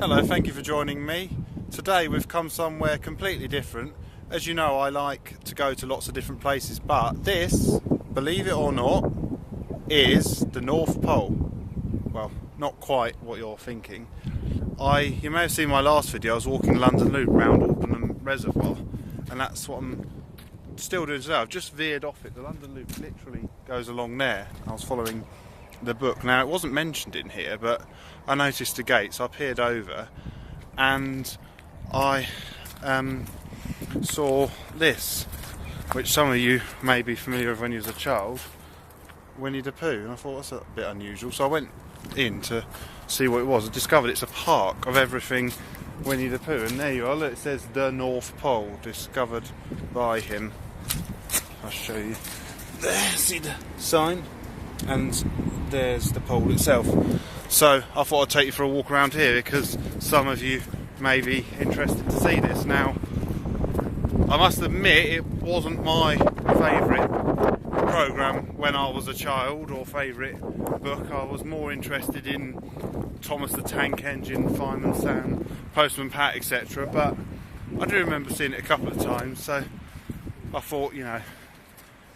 Hello, thank you for joining me. Today we've come somewhere completely different. As you know, I like to go to lots of different places, but this, believe it or not, is the North Pole. Well, not quite what you're thinking. You may have seen my last video. I was walking London Loop round Aldenham Reservoir, and that's what I'm still doing today. I've just veered off it. The London Loop literally goes along there. I was following the book. Now, it wasn't mentioned in here, but I noticed the gate, so I peered over and I saw this, which some of you may be familiar with when you was a child, Winnie-the-Pooh, and I thought that's a bit unusual, so I went in to see what it was. I discovered it's a park of everything Winnie-the-Pooh, and there you are. Look, it says the North Pole, discovered by him. I'll show you. There, see the sign? And there's the pole itself. So I thought I'd take you for a walk around here because some of you may be interested to see this. Now, I must admit it wasn't my favourite programme when I was a child, or favourite book. I was more interested in Thomas the Tank Engine, Fireman Sam, Postman Pat, etc. But I do remember seeing it a couple of times, so I thought, you know,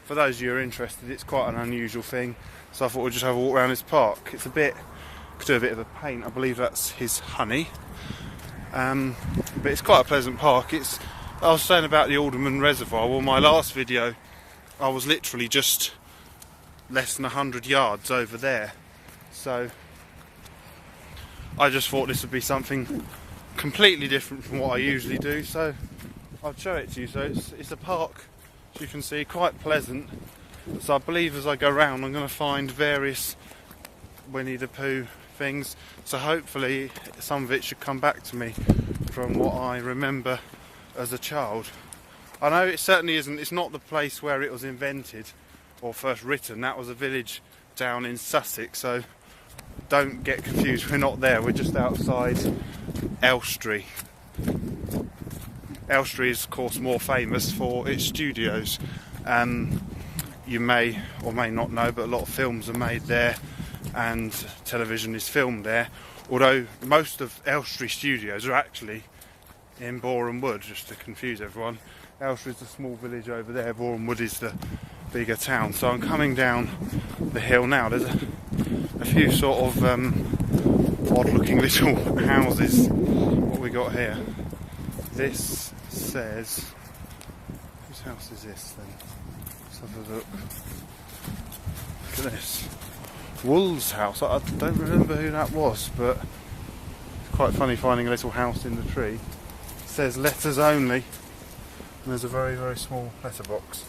for those of you who are interested, it's quite an unusual thing, so I thought we'd just have a walk around this park. It's could do a bit of a paint. I believe that's his honey, but it's quite a pleasant park. I was saying about the Aldenham Reservoir. Well, my last video, I was literally just less than 100 yards over there, so I just thought this would be something completely different from what I usually do, so I'll show it to you. So it's a park, as you can see, quite pleasant. So I believe as I go around I'm going to find various Winnie-the-Pooh things, so hopefully some of it should come back to me from what I remember as a child. I know it certainly isn't, it's not the place where it was invented or first written. That was a village down in Sussex, so don't get confused, we're not there, we're just outside Elstree. Elstree is of course more famous for its studios. You may or may not know, but a lot of films are made there and television is filmed there, although most of Elstree studios are actually in Boreham Wood, just to confuse everyone. Elstree is a small village over there, Boreham Wood is the bigger town. So I'm coming down the hill now. There's a few sort of odd looking little houses. What we got here? This says, whose house is this then? Let's have a look. Look at this. Wool's house. I don't remember who that was, but it's quite funny finding a little house in the tree. It says letters only, and there's a very, very small letterbox.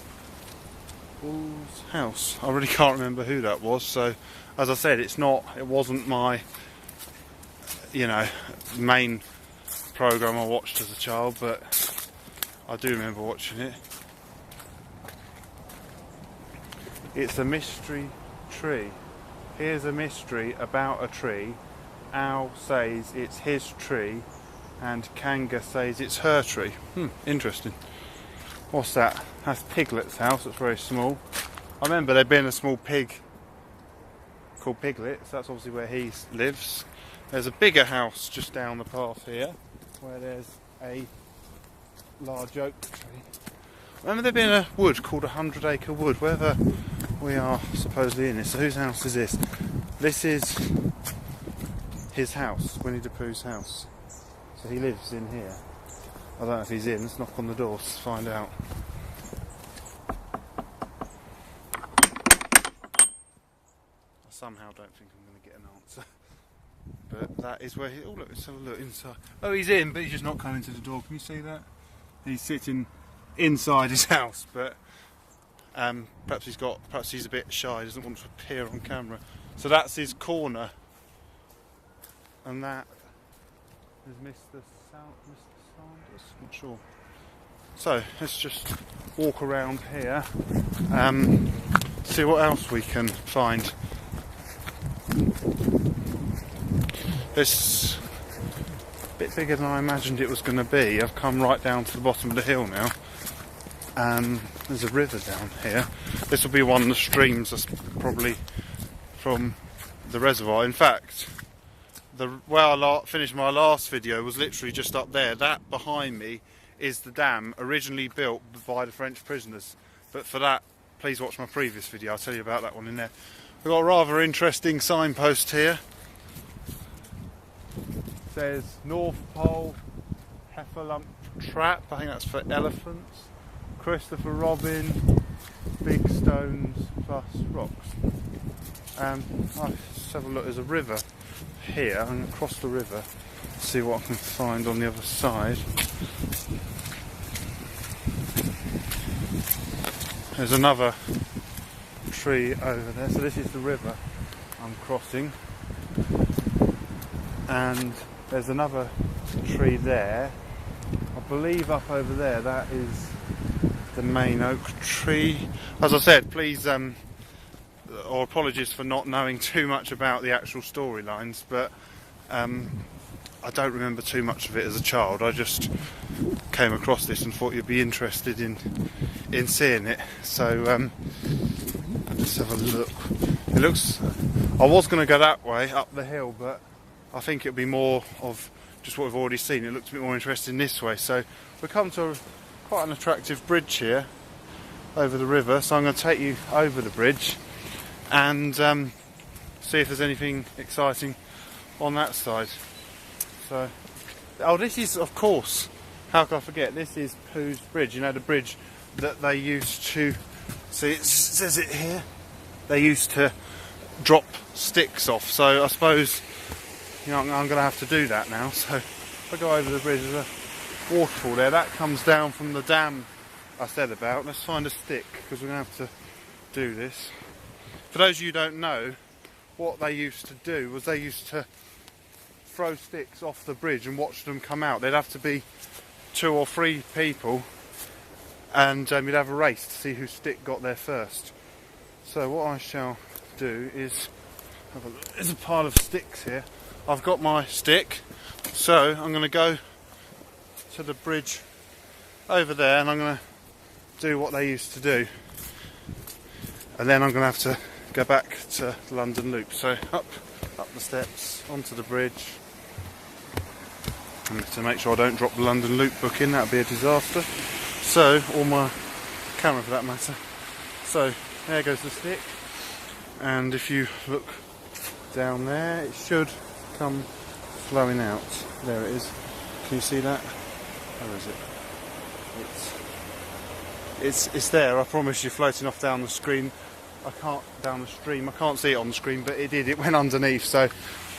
Wool's house. I really can't remember who that was, so as I said, it wasn't my, you know, main programme I watched as a child, but I do remember watching it. It's a mystery tree. Here's a mystery about a tree. Al says it's his tree, and Kanga says it's her tree. Interesting. What's that? That's Piglet's house. It's very small. I remember there being a small pig called Piglet, so that's obviously where he lives. There's a bigger house just down the path here, where there's a large oak tree. Remember there being a wood called 100 Acre Wood, whether we are supposedly in this. So whose house is this? This is his house, Winnie-the-Pooh's house. So he lives in here. I don't know if he's in. Let's knock on the door to find out. I somehow don't think I'm going to get an answer. But that is where he... Oh look, let's have a look inside. Oh, he's in, but he's just not coming to the door. Can you see that? He's sitting inside his house, but perhaps he's a bit shy, doesn't want to appear on camera. So that's his corner, and that is Mr. Sanders, not sure. So let's just walk around here, see what else we can find. It's a bit bigger than I imagined it was going to be. I've come right down to the bottom of the hill now. There's a river down here. This will be one of the streams that's probably from the reservoir. In fact, where I finished my last video was literally just up there. That behind me is the dam originally built by the French prisoners. But for that, please watch my previous video. I'll tell you about that one in there. We've got a rather interesting signpost here. It says North Pole Heffalump Trap. I think that's for elephants. Christopher Robin, big stones plus rocks. Let's have a look. There's a river here. I'm going to cross the river, see what I can find on the other side. There's another tree over there. So this is the river I'm crossing, and there's another tree there. I believe up over there that is the main oak tree. As I said, please or apologies for not knowing too much about the actual storylines, but I don't remember too much of it as a child. I just came across this and thought you'd be interested in seeing it. So let's have a look. It looks, I was going to go that way up the hill, but I think it'll be more of just what we've already seen. It looks a bit more interesting this way. So we've come to quite an attractive bridge here over the river, so I'm going to take you over the bridge and see if there's anything exciting on that side. So, oh, this is, of course, how could I forget, this is Pooh's bridge. You know, the bridge that they used to, see, it says it here, they used to drop sticks off. So I suppose, you know, I'm going to have to do that now. So if I go over the bridge, there's a waterfall there that comes down from the dam I said about. Let's find a stick, because we're going to have to do this. For those of you who don't know, what they used to do was they used to throw sticks off the bridge and watch them come out. There'd have to be 2 or 3 people, and you'd have a race to see whose stick got there first. So what I shall do is have a look. There's a pile of sticks here. I've got my stick, so I'm going to go to the bridge over there and I'm going to do what they used to do, and then I'm going to have to go back to London Loop. So up the steps onto the bridge, and to make sure I don't drop the London Loop book in, that would be a disaster. So, or my camera for that matter. So there goes the stick, and if you look down there, it should come flowing out. There it is. Can you see that? Where is it? It's there. I promise you, floating off down the screen. Down the stream. I can't see it on the screen, but it did. It went underneath. So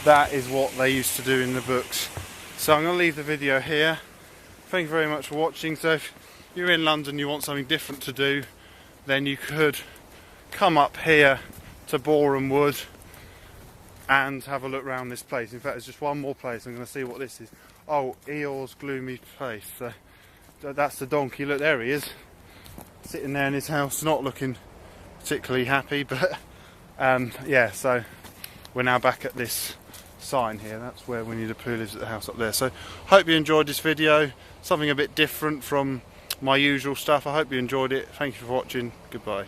that is what they used to do in the books. So I'm going to leave the video here. Thank you very much for watching. So if you're in London, you want something different to do, then you could come up here to Boreham Wood and have a look around this place. In fact, there's just one more place. I'm going to see what this is. Oh, Eeyore's Gloomy Place. So that's the donkey. Look, there he is, sitting there in his house, not looking particularly happy, but yeah, so we're now back at this sign here. That's where Winnie-the-Pooh lives, at the house up there. So hope you enjoyed this video, something a bit different from my usual stuff. I hope you enjoyed it. Thank you for watching. Goodbye.